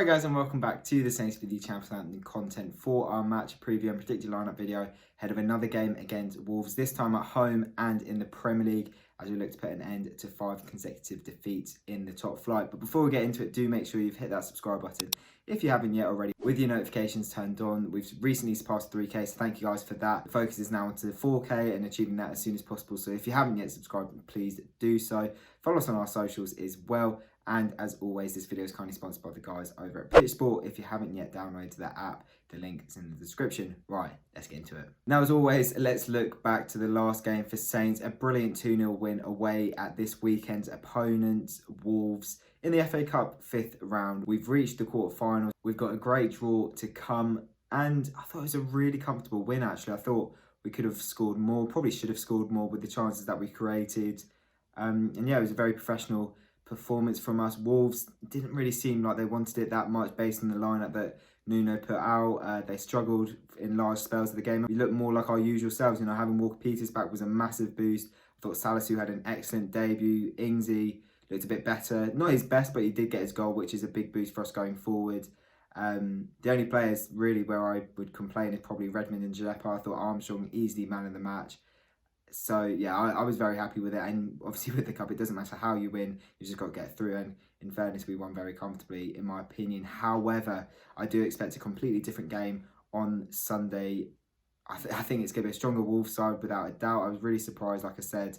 Hi guys, and welcome back to the Saints Video channel for Southampton content for our match preview and predicted lineup video ahead of another game against Wolves, this time at home and in the Premier League, as we look to put an end to 5 consecutive defeats in the top flight. But before we get into it, do make sure you've hit that subscribe button if you haven't yet already, with your notifications turned on. We've recently surpassed 3K, so thank you guys for that. The focus is now to 4K and achieving that as soon as possible. So if you haven't yet subscribed, please do so. Follow us on our socials as well. And as always, this video is kindly sponsored by the guys over at Pitch Sport. If you haven't yet downloaded that app, the link is in the description. Right, let's get into it. Now, as always, let's look back to the last game for Saints. A brilliant 2-0 win away at this weekend's opponent, Wolves, in the FA Cup 5th round. We've reached the quarterfinals. We've got a great draw to come. And I thought it was a really comfortable win, actually. I thought we could have scored more, probably should have scored more with the chances that we created. And yeah, it was a very professional performance from us. Wolves didn't really seem like they wanted it that much based on the lineup that Nuno put out. They struggled in large spells of the game. We looked more like our usual selves. You know, having Walker-Peters back was a massive boost. I thought Salisu had an excellent debut. Ingsy looked a bit better. Not his best, but he did get his goal, which is a big boost for us going forward. The only players really where I would complain is probably Redmond and Gileppa. I thought Armstrong easily man of the match. So yeah, I was very happy with it, and obviously with the cup, it doesn't matter how you win, you just got to get through, and in fairness, we won very comfortably, in my opinion. However, I do expect a completely different game on Sunday. I think it's going to be a stronger Wolves side, without a doubt. I was really surprised, like I said,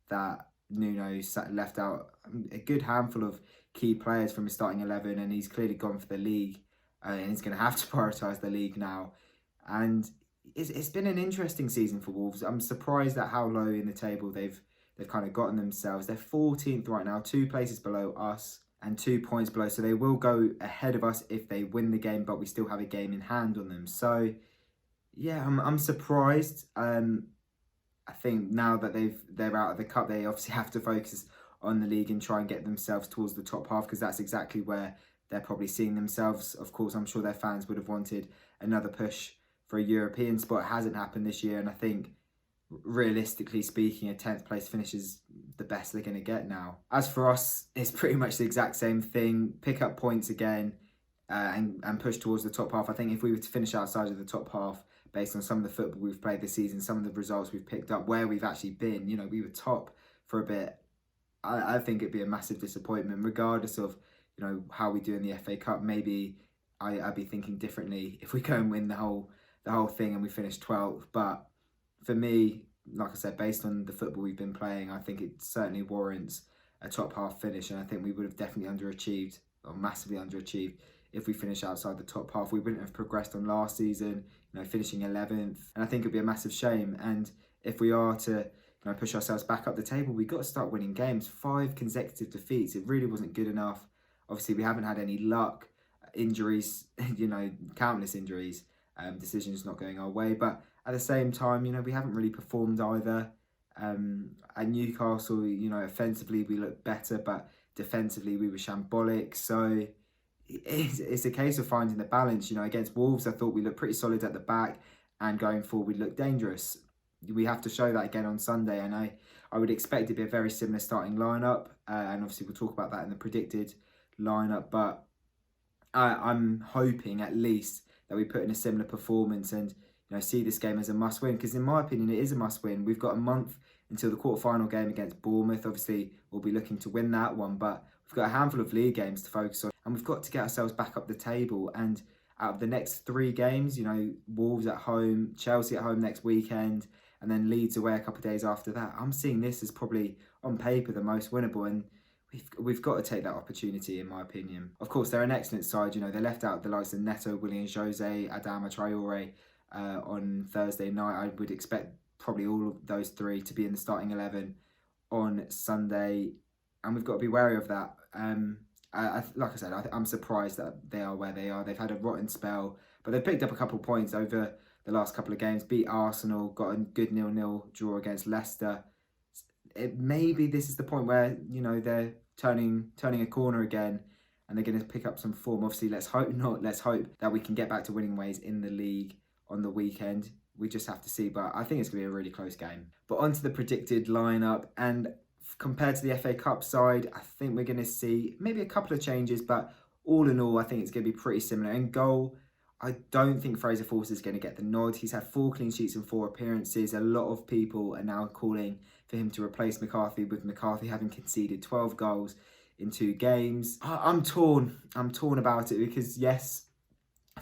that Nuno left out a good handful of key players from his starting 11, and he's clearly gone for the league, and he's going to have to prioritise the league now. And it's been an interesting season for Wolves. I'm surprised at how low in the table they've kind of gotten themselves. They're 14th right now, 2 places below us and 2 points below. So they will go ahead of us if they win the game, but we still have a game in hand on them. So yeah, I'm surprised. I think now that they're out of the cup, they obviously have to focus on the league and try and get themselves towards the top half, because that's exactly where they're probably seeing themselves. Of course, I'm sure their fans would have wanted another push for a European spot. It hasn't happened this year, and I think realistically speaking, a 10th place finish is the best they're going to get now. As for us, it's pretty much the exact same thing. Pick up points again and push towards the top half. I think if we were to finish outside of the top half, based on some of the football we've played this season, some of the results we've picked up, where we've actually been, you know, we were top for a bit. I think it'd be a massive disappointment, regardless of, you know, how we do in the FA Cup. Maybe I'd be thinking differently if we go and win the whole thing and we finish 12th. But for me, like I said, based on the football we've been playing, I think it certainly warrants a top half finish, and I think we would have definitely underachieved, or massively underachieved, if we finish outside the top half. We wouldn't have progressed on last season, you know, finishing 11th, and I think it'd be a massive shame. And if we are to, you know, push ourselves back up the table, we've got to start winning games. 5 consecutive defeats, it really wasn't good enough. Obviously, we haven't had any luck, injuries, you know, countless injuries. Decisions not going our way, but at the same time, you know, we haven't really performed either. At Newcastle, you know, offensively we looked better, but defensively we were shambolic. So it's a case of finding the balance. You know, against Wolves, I thought we looked pretty solid at the back, and going forward we looked dangerous. We have to show that again on Sunday, and I would expect it to be a very similar starting lineup, and obviously we'll talk about that in the predicted lineup. But I'm hoping at least that we put in a similar performance and, you know, see this game as a must-win, because in my opinion it is a must-win. We've got a month until the quarter-final game against Bournemouth. Obviously we'll be looking to win that one, but we've got a handful of league games to focus on, and we've got to get ourselves back up the table. And out of the next 3 games, you know, Wolves at home, Chelsea at home next weekend, and then Leeds away a couple of days after that, I'm seeing this as probably on paper the most winnable, and we've got to take that opportunity, in my opinion. Of course, they're an excellent side. You know, they left out the likes of Neto, Willian Jose, Adama Traore on Thursday night. I would expect probably all of those 3 to be in the starting 11 on Sunday, and we've got to be wary of that. Like I said, I'm surprised that they are where they are. They've had a rotten spell, but they've picked up a couple of points over the last couple of games. Beat Arsenal, got a good 0-0 draw against Leicester. Maybe this is the point where, you know, they're turning a corner again, and they're going to pick up some form. Obviously, let's hope not. Let's hope that we can get back to winning ways in the league on the weekend. We just have to see, but I think it's going to be a really close game. But onto the predicted lineup, and compared to the FA Cup side, I think we're going to see maybe a couple of changes, but all in all, I think it's going to be pretty similar. In goal, I don't think Fraser Forster is going to get the nod. He's had 4 clean sheets in 4 appearances. A lot of people are now calling for him to replace McCarthy, with McCarthy having conceded 12 goals in 2 games. I'm torn. I'm torn about it because, yes,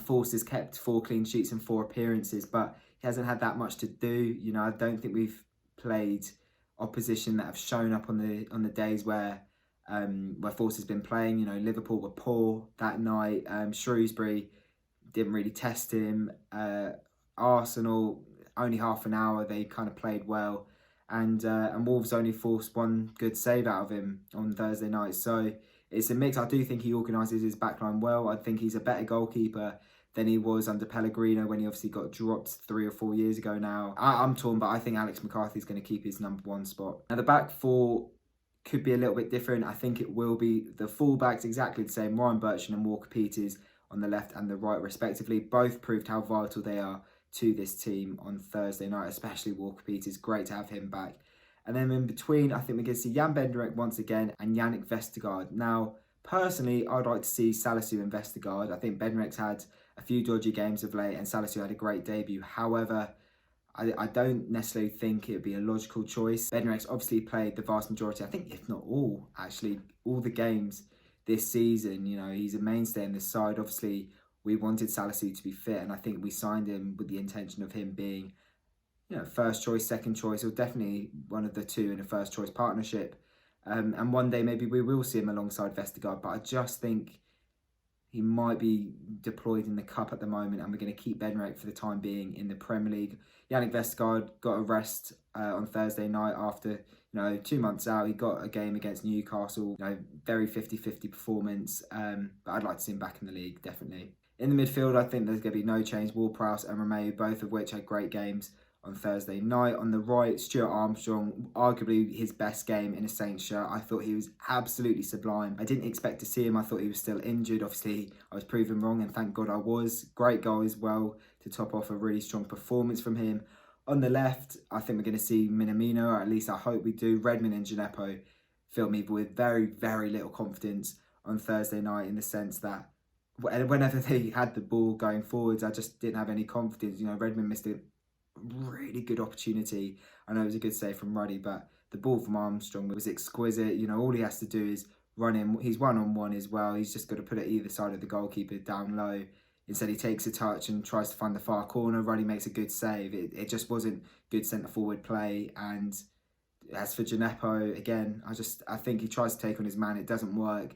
Forster's kept 4 clean sheets in 4 appearances, but he hasn't had that much to do. You know, I don't think we've played opposition that have shown up on the days where Forster's been playing. You know, Liverpool were poor that night. Shrewsbury didn't really test him. Arsenal, only half an hour, they kind of played well. And Wolves only forced 1 good save out of him on Thursday night. So it's a mix. I do think he organises his backline well. I think he's a better goalkeeper than he was under Pellegrino when he obviously got dropped 3 or 4 years ago now. I'm torn, but I think Alex McCarthy is going to keep his #1 spot. Now, the back 4 could be a little bit different. I think it will be the fullbacks exactly the same. Ryan Bertrand and Walker Peters on the left and the right respectively. Both proved how vital they are to this team on Thursday night, especially Walker Peters. Great to have him back. And then in between, I think we're going to see Jan Bednarek once again and Yannick Vestergaard. Now, personally, I'd like to see Salisu and Vestergaard. I think Bednarek's had a few dodgy games of late and Salisu had a great debut. However, I don't necessarily think it would be a logical choice. Bednarek's obviously played the vast majority, I think if not all, actually, all the games this season. You know, he's a mainstay in this side. Obviously, we wanted Salisu to be fit, and I think we signed him with the intention of him being, you know, first choice, second choice, or definitely one of the 2 in a first choice partnership. And one day maybe we will see him alongside Vestergaard, but I just think he might be deployed in the Cup at the moment, and we're going to keep Bednarek for the time being in the Premier League. Yannick Vestergaard got a rest on Thursday night after, you know, 2 months out. He got a game against Newcastle, you know, very 50-50 performance, but I'd like to see him back in the league, definitely. In the midfield, I think there's going to be no change. Ward-Prowse and Romeu, both of which had great games on Thursday night. On the right, Stuart Armstrong, arguably his best game in a Saints shirt. I thought he was absolutely sublime. I didn't expect to see him. I thought he was still injured. Obviously, I was proven wrong, and thank God I was. Great goal as well to top off a really strong performance from him. On the left, I think we're going to see Minamino, or at least I hope we do. Redmond and Gineppo filled me with very, very little confidence on Thursday night, in the sense that whenever they had the ball going forwards, I just didn't have any confidence. You know, Redmond missed a really good opportunity. I know it was a good save from Ruddy, but the ball from Armstrong was exquisite. You know, all he has to do is run in. He's 1-on-1 as well. He's just got to put it either side of the goalkeeper down low. Instead, he takes a touch and tries to find the far corner. Ruddy makes a good save. It just wasn't good centre-forward play. And as for Gineppo, again, I think he tries to take on his man. It doesn't work.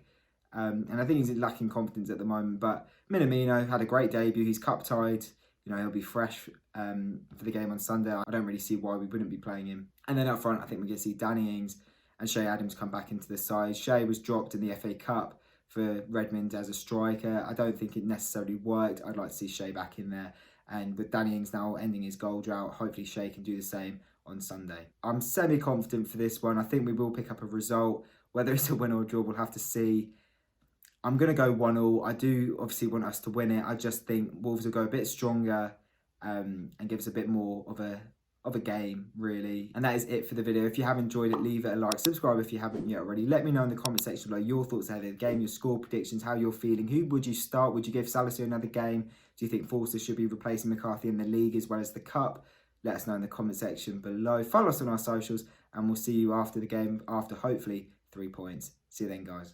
And I think he's lacking confidence at the moment. But Minamino had a great debut. He's cup-tied. You know, he'll be fresh for the game on Sunday. I don't really see why we wouldn't be playing him. And then up front, I think we're going to see Danny Ings and Shea Adams come back into the side. Shea was dropped in the FA Cup for Redmond as a striker. I don't think it necessarily worked. I'd like to see Shea back in there. And with Danny Ings now ending his goal drought, hopefully Shea can do the same on Sunday. I'm semi-confident for this one. I think we will pick up a result. Whether it's a win or a draw, we'll have to see. I'm going to go 1-1. I do obviously want us to win it. I just think Wolves will go a bit stronger and give us a bit more of a game, really. And that is it for the video. If you have enjoyed it, leave it a like. Subscribe if you haven't yet already. Let me know in the comment section below your thoughts ahead of the game, your score predictions, how you're feeling. Who would you start? Would you give Salisu another game? Do you think Forster should be replacing McCarthy in the league as well as the Cup? Let us know in the comment section below. Follow us on our socials, and we'll see you after the game, after hopefully 3 points. See you then, guys.